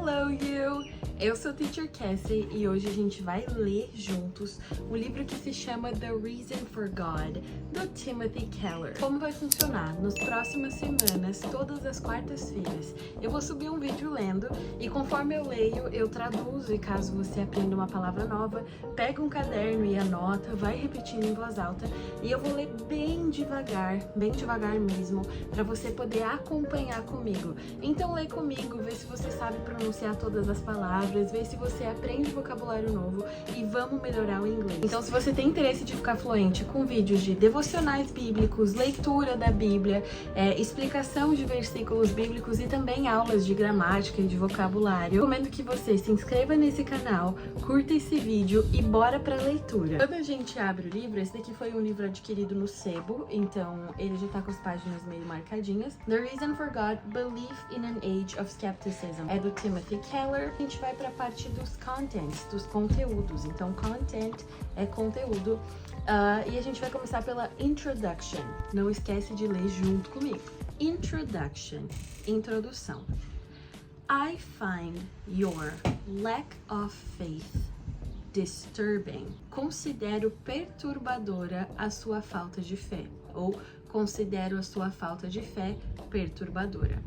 Hello, you! Eu sou Teacher Cassie e hoje a gente vai ler juntos um livro que se chama The Reason for God, do Timothy Keller. Como vai funcionar? Nas próximas semanas, todas as quartas-feiras, eu vou subir um vídeo lendo e conforme eu leio, eu traduzo e caso você aprenda uma palavra nova, pega um caderno e anota, vai repetindo em voz alta e eu vou ler bem devagar mesmo, para você poder acompanhar comigo. Então lê comigo, vê se você sabe pronunciar todas as palavras, vê se você aprende vocabulário novo e vamos melhorar o inglês. Então se você tem interesse de ficar fluente com vídeos de devocionais bíblicos, leitura da Bíblia, explicação de versículos bíblicos e também aulas de gramática e de vocabulário, eu recomendo que você se inscreva nesse canal, curta esse vídeo e bora pra leitura. Quando a gente abre o livro, esse daqui foi um livro adquirido no Sebo, então ele já tá com as páginas meio marcadinhas. The Reason for God, Belief in an Age of Skepticism, é do Timothy Keller. A gente vai pra parte dos contents, dos conteúdos. Então, content é conteúdo. E a gente vai começar pela introduction. Não esquece de ler junto comigo. Introduction, introdução. I find your lack of faith disturbing. Considero perturbadora a sua falta de fé. Ou considero a sua falta de fé perturbadora.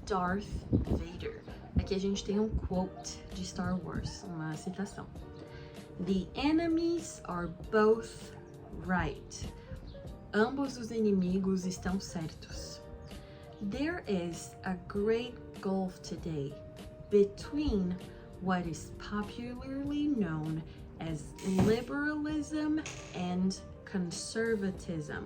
Darth Vader. Aqui a gente tem um quote de Star Wars, uma citação. The enemies are both right. Ambos os inimigos estão certos. There is a great gulf today between what is popularly known as liberalism and conservatism.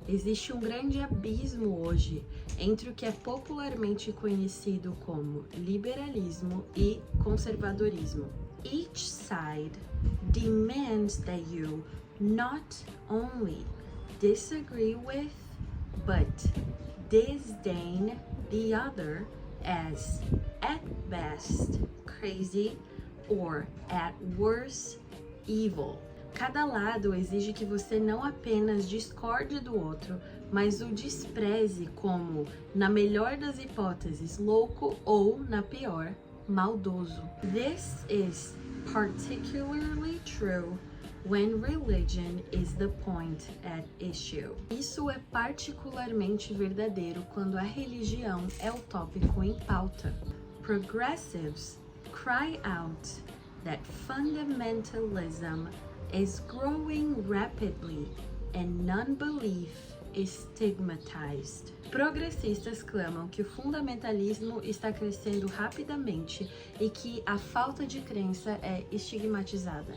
Existe um grande abismo hoje entre o que é popularmente conhecido como liberalismo e conservadorismo. Each side demands that you not only disagree with, but disdain the other as, at best, crazy or, at worst, evil. Cada lado exige que você não apenas discorde do outro, mas o despreze como, na melhor das hipóteses, louco ou, na pior, maldoso. This is particularly true when religion is the point at issue. Isso é particularmente verdadeiro quando a religião é o tópico em pauta. Progressives cry out that fundamentalism is growing rapidly and non-belief is stigmatized. Progressistas clamam que o fundamentalismo está crescendo rapidamente e que a falta de crença é estigmatizada.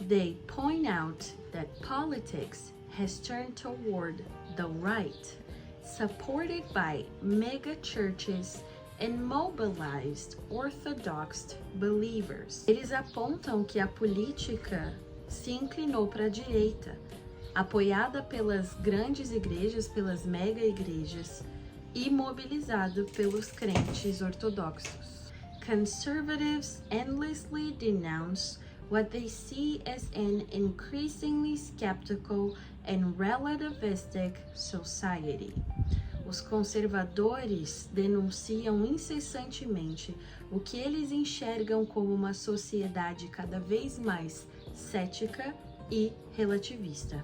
They point out that politics has turned toward the right, supported by mega churches and mobilized orthodox believers. Eles apontam que a política se inclinou para a direita, apoiada pelas grandes igrejas, pelas mega igrejas e mobilizado pelos crentes ortodoxos. Conservatives endlessly denounce what they see as an increasingly skeptical and relativistic society. Os conservadores denunciam incessantemente o que eles enxergam como uma sociedade cada vez mais cética e relativista.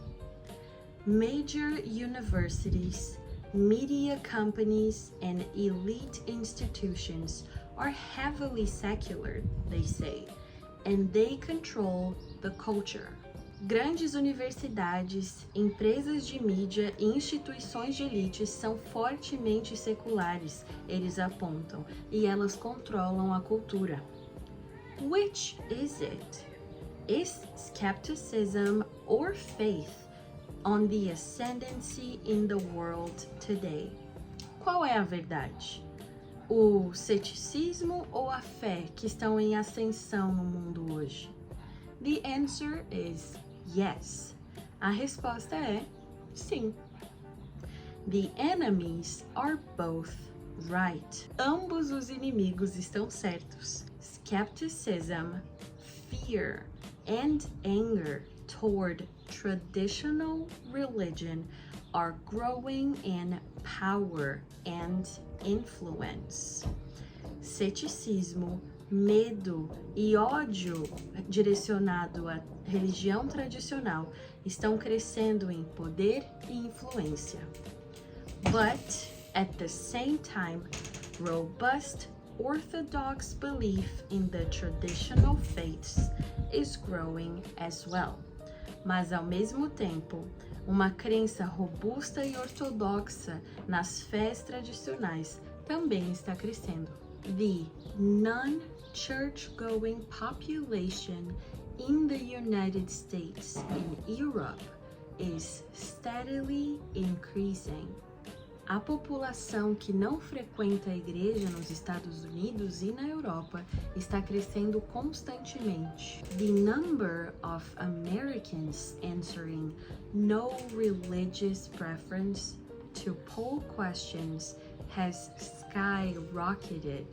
Major universities, media companies, and elite institutions are heavily secular, they say, and they control the culture. Grandes universidades, empresas de mídia e instituições de elite são fortemente seculares, eles apontam, e elas controlam a cultura. Which is it? Is skepticism or faith on the ascendancy in the world today? Qual é a verdade? O ceticismo ou a fé que estão em ascensão no mundo hoje? The answer is yes. A resposta é sim. The enemies are both right. Ambos os inimigos estão certos. Skepticism, fear, and anger toward traditional religion are growing in power and influence. Ceticismo, medo e ódio direcionado à religião tradicional estão crescendo em poder e influência. But, at the same time, robust Orthodox belief in the traditional faiths is growing as well. Mas, ao mesmo tempo, uma crença robusta e ortodoxa nas fés tradicionais também está crescendo. The non-church-going population in the United States and Europe is steadily increasing. A população que não frequenta a igreja nos Estados Unidos e na Europa está crescendo constantemente. The number of Americans answering no religious preference to poll questions has skyrocketed,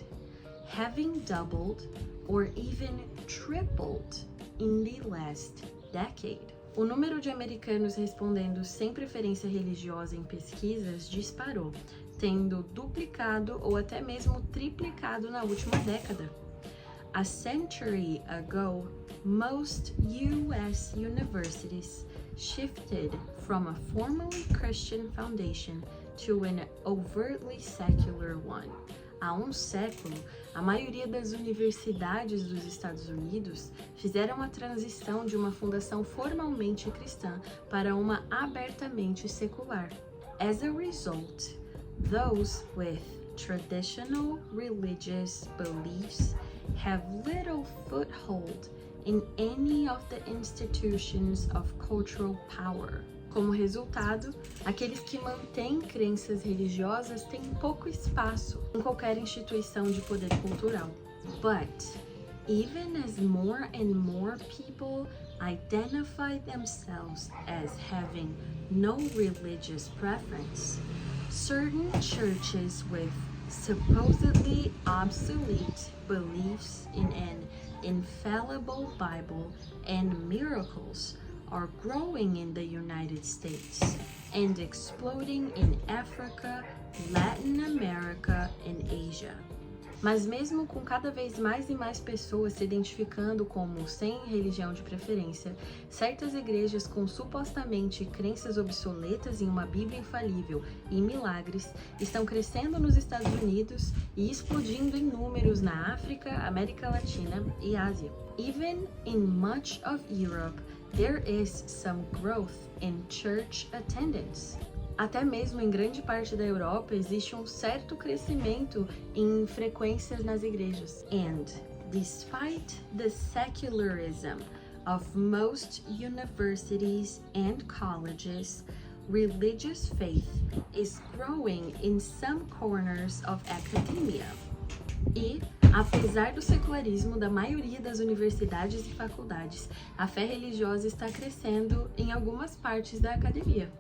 having doubled or even tripled in the last decade. O número de americanos respondendo sem preferência religiosa em pesquisas disparou, tendo duplicado ou até mesmo triplicado na última década. A century ago, most U.S. universities shifted from a formally Christian foundation to an overtly secular one. Há um século, a maioria das universidades dos Estados Unidos fizeram a transição de uma fundação formalmente cristã para uma abertamente secular. As a result, those with traditional religious beliefs have little foothold in any of the institutions of cultural power. Como resultado, aqueles que mantêm crenças religiosas têm pouco espaço em qualquer instituição de poder cultural. But, even as more and more people identify themselves as having no religious preference, certain churches with supposedly obsolete beliefs in an infallible Bible and miracles are growing in the United States and exploding in Africa, Latin America, and Asia. Mas mesmo com cada vez mais e mais pessoas se identificando como sem religião de preferência, certas igrejas com supostamente crenças obsoletas em uma Bíblia infalível e em milagres estão crescendo nos Estados Unidos e explodindo em números na África, América Latina e Ásia. Even in much of Europe, there is some growth in church attendance. Até mesmo em grande parte da Europa existe um certo crescimento em frequências nas igrejas. And despite the secularism of most universities and colleges, religious faith is growing in some corners of academia. E, apesar do secularismo da maioria das universidades e faculdades, a fé religiosa está crescendo em algumas partes da academia.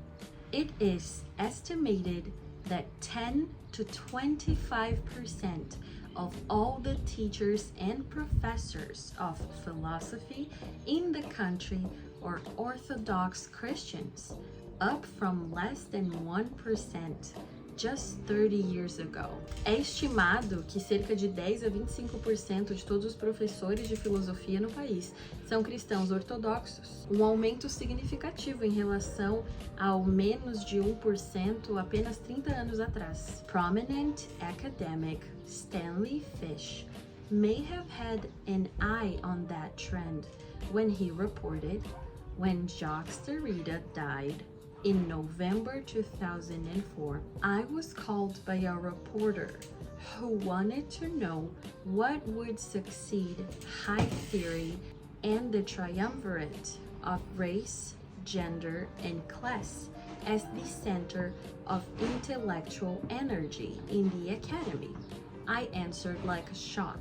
It is estimated that 10 to 25% of all the teachers and professors of philosophy in the country are Orthodox Christians, up from less than 1% just 30 years ago. É estimado que cerca de 10 a 25% de todos os professores de filosofia no país são cristãos ortodoxos, um aumento significativo em relação ao menos de 1% apenas 30 anos atrás. Prominent academic Stanley Fish may have had an eye on that trend when he reported, when Jacques Derrida died in November 2004, I was called by a reporter who wanted to know what would succeed high theory and the triumvirate of race, gender, and class as the center of intellectual energy in the academy. I answered like a shot.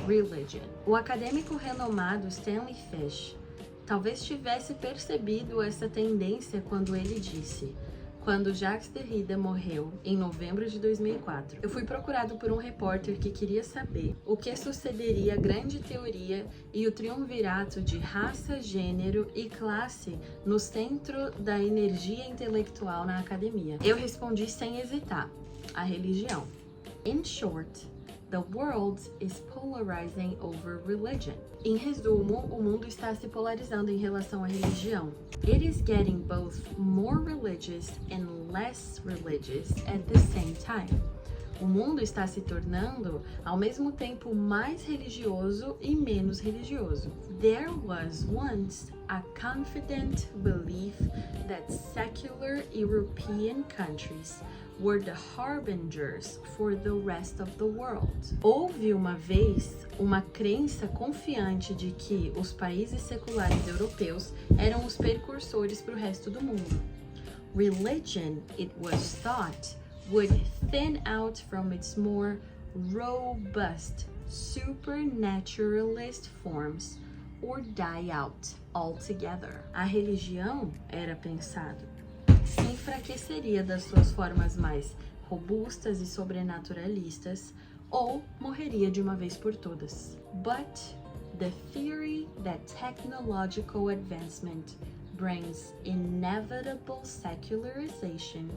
Religion. O acadêmico renomado Stanley Fish talvez tivesse percebido essa tendência quando ele disse: quando Jacques Derrida morreu em novembro de 2004, eu fui procurado por um repórter que queria saber o que sucederia à grande teoria e o triunvirato de raça, gênero e classe no centro da energia intelectual na academia. Eu respondi sem hesitar: a religião. In short, The world is polarizing over religion. Em resumo, o mundo está se polarizando em relação à religião. It is getting both more religious and less religious at the same time. O mundo está se tornando, ao mesmo tempo, mais religioso e menos religioso. There was once a confident belief that secular European countries were the harbingers for the rest of the world. Houve uma vez uma crença confiante de que os países seculares europeus eram os precursores para o resto do mundo. Religion, it was thought, would thin out from its more robust supernaturalist forms or die out altogether. A religião, era pensado, se enfraqueceria das suas formas mais robustas e sobrenaturalistas ou morreria de uma vez por todas. But the theory that technological advancement brings inevitable secularization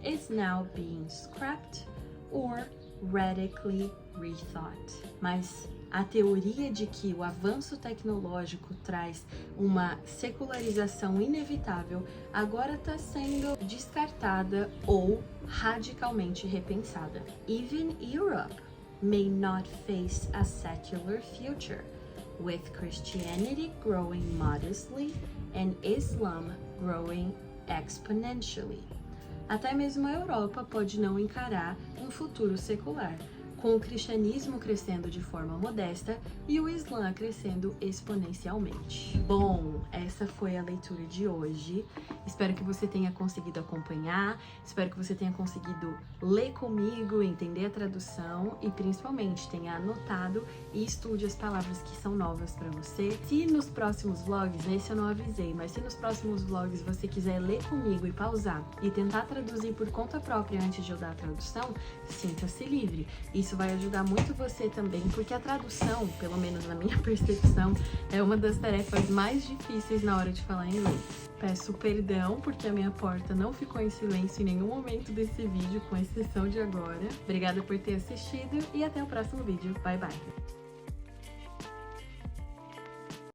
is now being scrapped or radically rethought. Mas a teoria de que o avanço tecnológico traz uma secularização inevitável agora está sendo descartada ou radicalmente repensada. Even Europe may not face a secular future, with Christianity growing modestly and Islam growing exponentially. Até mesmo a Europa pode não encarar um futuro secular, com o cristianismo crescendo de forma modesta e o Islã crescendo exponencialmente. Bom, essa foi a leitura de hoje. Espero que você tenha conseguido acompanhar, espero que você tenha conseguido ler comigo, entender a tradução e principalmente tenha anotado e estude as palavras que são novas para você. Se nos próximos vlogs, nesse eu não avisei, mas se nos próximos vlogs você quiser ler comigo e pausar e tentar traduzir por conta própria antes de eu dar a tradução, sinta-se livre. Isso vai ajudar muito você também, porque a tradução, pelo menos na minha percepção, é uma das tarefas mais difíceis na hora de falar inglês. Peço perdão porque a minha porta não ficou em silêncio em nenhum momento desse vídeo, com exceção de agora. Obrigada por ter assistido e até o próximo vídeo. Bye, bye!